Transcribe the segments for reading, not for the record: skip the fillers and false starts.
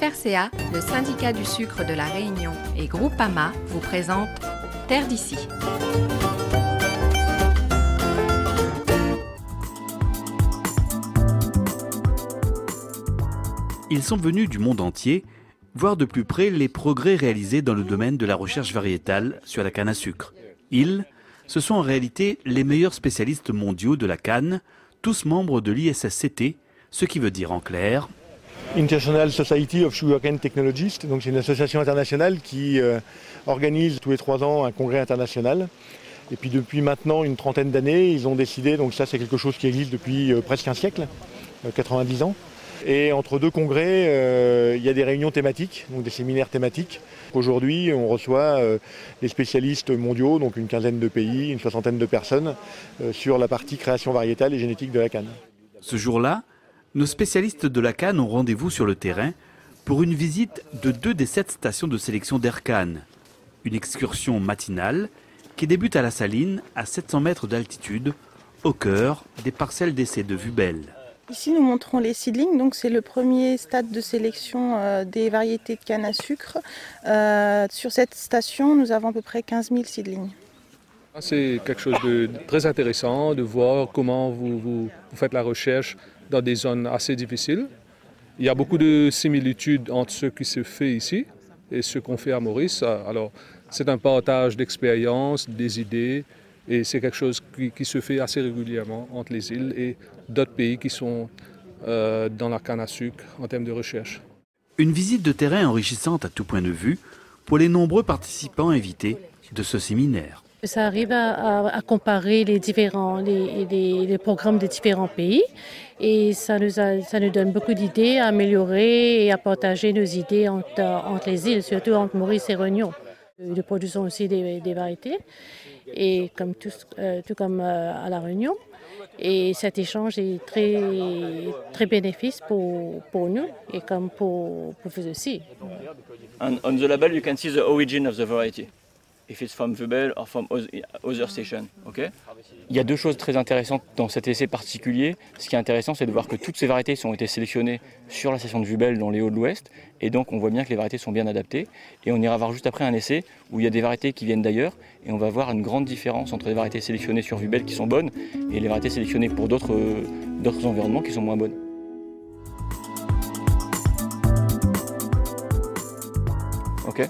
FRCA, le syndicat du sucre de la Réunion et Groupama vous présentent Terre d'ici. Ils sont venus du monde entier voir de plus près les progrès réalisés dans le domaine de la recherche variétale sur la canne à sucre. Ils, ce sont en réalité les meilleurs spécialistes mondiaux de la canne, tous membres de l'ISSCT, ce qui veut dire en clair International Society of Sugarcane Technologists, donc c'est une association internationale qui organise tous les 3 ans un congrès international. Et puis depuis maintenant une trentaine d'années, ils ont décidé, donc ça c'est quelque chose qui existe depuis presque un siècle, 90 ans. Et entre 2 congrès, il y a des réunions thématiques, donc des séminaires thématiques. Aujourd'hui, on reçoit des spécialistes mondiaux, donc une quinzaine de pays, une soixantaine de personnes, sur la partie création variétale et génétique de la canne. Ce jour-là, nos spécialistes de la canne ont rendez-vous sur le terrain pour une visite de 2 des 7 stations de sélection d'Aircan. Une excursion matinale qui débute à la Saline, à 700 mètres d'altitude, au cœur des parcelles d'essai de Vubel. Ici, nous montrons les seedlings, donc c'est le premier stade de sélection des variétés de canne à sucre. Sur cette station, nous avons à peu près 15 000 seedlings. C'est quelque chose de très intéressant de voir comment vous faites la recherche dans des zones assez difficiles. Il y a beaucoup de similitudes entre ce qui se fait ici et ce qu'on fait à Maurice. Alors, c'est un partage d'expériences, des idées, et c'est quelque chose qui se fait assez régulièrement entre les îles et d'autres pays qui sont dans la canne à sucre en termes de recherche. Une visite de terrain enrichissante à tout point de vue pour les nombreux participants invités de ce séminaire. Ça arrive à comparer les programmes des différents pays et ça nous donne beaucoup d'idées à améliorer et à partager nos idées entre les îles, surtout entre Maurice et Réunion. Nous produisons aussi des variétés, et tout comme à La Réunion. Et cet échange est très bénéfique pour nous et comme pour vous aussi. And on the label, you can see the origin of the variety. If it's from Vubel or from other station, okay? Il y a 2 choses très intéressantes dans cet essai particulier. Ce qui est intéressant, c'est de voir que toutes ces variétés ont été sélectionnées sur la station de Vubel dans les Hauts de l'Ouest. Et donc, on voit bien que les variétés sont bien adaptées. Et on ira voir juste après un essai où il y a des variétés qui viennent d'ailleurs. Et on va voir une grande différence entre les variétés sélectionnées sur Vubel qui sont bonnes et les variétés sélectionnées pour d'autres environnements qui sont moins bonnes. Okay.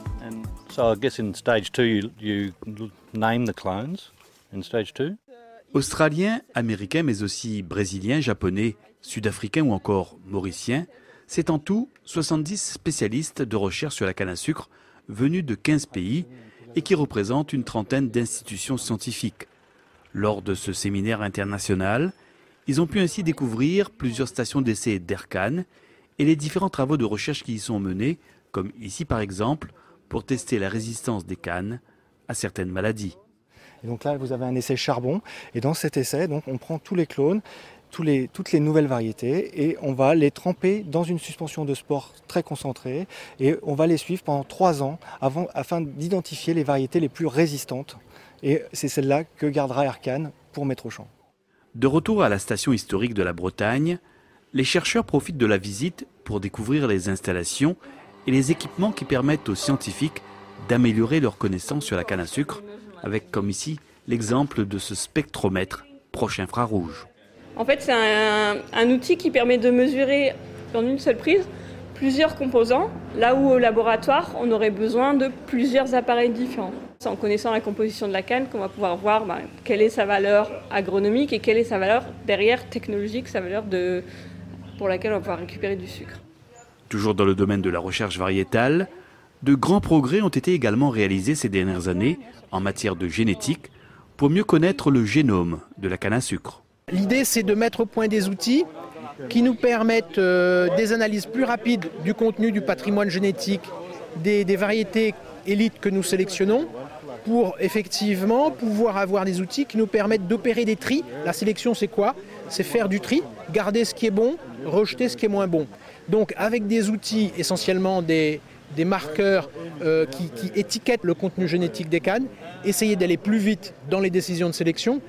So I guess in stage 2 you name the clones in stage 2. Australiens, Américains, mais aussi Brésiliens, Japonais, Sud-Africains ou encore Mauriciens, c'est en tout 70 spécialistes de recherche sur la canne à sucre venus de 15 pays et qui représentent une trentaine d'institutions scientifiques. Lors de ce séminaire international, ils ont pu ainsi découvrir plusieurs stations d'essai d'Aircan et les différents travaux de recherche qui y sont menés, comme ici par exemple, pour tester la résistance des cannes à certaines maladies. Et donc là, vous avez un essai charbon, et dans cet essai, donc, on prend tous les clones, toutes les nouvelles variétés, et on va les tremper dans une suspension de spore très concentrée, et on va les suivre pendant 3 ans afin d'identifier les variétés les plus résistantes. Et c'est celle-là que gardera Aircan pour mettre au champ. De retour à la station historique de la Bretagne, les chercheurs profitent de la visite pour découvrir les installations et les équipements qui permettent aux scientifiques d'améliorer leurs connaissances sur la canne à sucre, avec comme ici l'exemple de ce spectromètre proche infrarouge. En fait, c'est un outil qui permet de mesurer en une seule prise plusieurs composants, là où au laboratoire, on aurait besoin de plusieurs appareils différents. C'est en connaissant la composition de la canne qu'on va pouvoir voir quelle est sa valeur agronomique et quelle est sa valeur derrière technologique, sa valeur pour laquelle on va pouvoir récupérer du sucre. Toujours dans le domaine de la recherche variétale, de grands progrès ont été également réalisés ces dernières années en matière de génétique pour mieux connaître le génome de la canne à sucre. L'idée, c'est de mettre au point des outils qui nous permettent des analyses plus rapides du contenu du patrimoine génétique des variétés élites que nous sélectionnons pour effectivement pouvoir avoir des outils qui nous permettent d'opérer des tris. La sélection, c'est quoi? C'est faire du tri, garder ce qui est bon, rejeter ce qui est moins bon. Donc avec des outils, essentiellement des marqueurs qui étiquettent le contenu génétique des cannes, essayer d'aller plus vite dans les décisions de sélection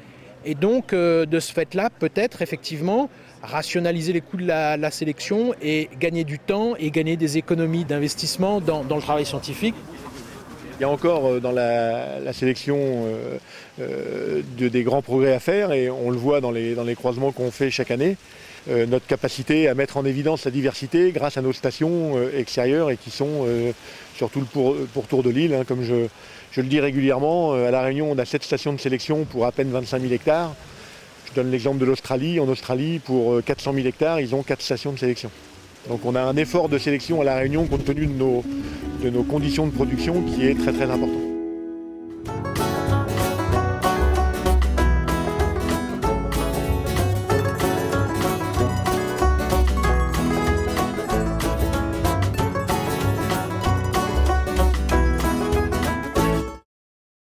Et donc, de ce fait-là, peut-être effectivement rationaliser les coûts de la sélection et gagner du temps et gagner des économies d'investissement dans le travail scientifique. Il y a encore dans la sélection des grands progrès à faire et on le voit dans les croisements qu'on fait chaque année. Notre capacité à mettre en évidence la diversité grâce à nos stations extérieures et qui sont sur tout le pourtour de l'île. Comme je le dis régulièrement, à La Réunion, on a 7 stations de sélection pour à peine 25 000 hectares. Je donne l'exemple de l'Australie. En Australie, pour 400 000 hectares, ils ont 4 stations de sélection. Donc on a un effort de sélection à La Réunion compte tenu de nos conditions de production qui est très très important.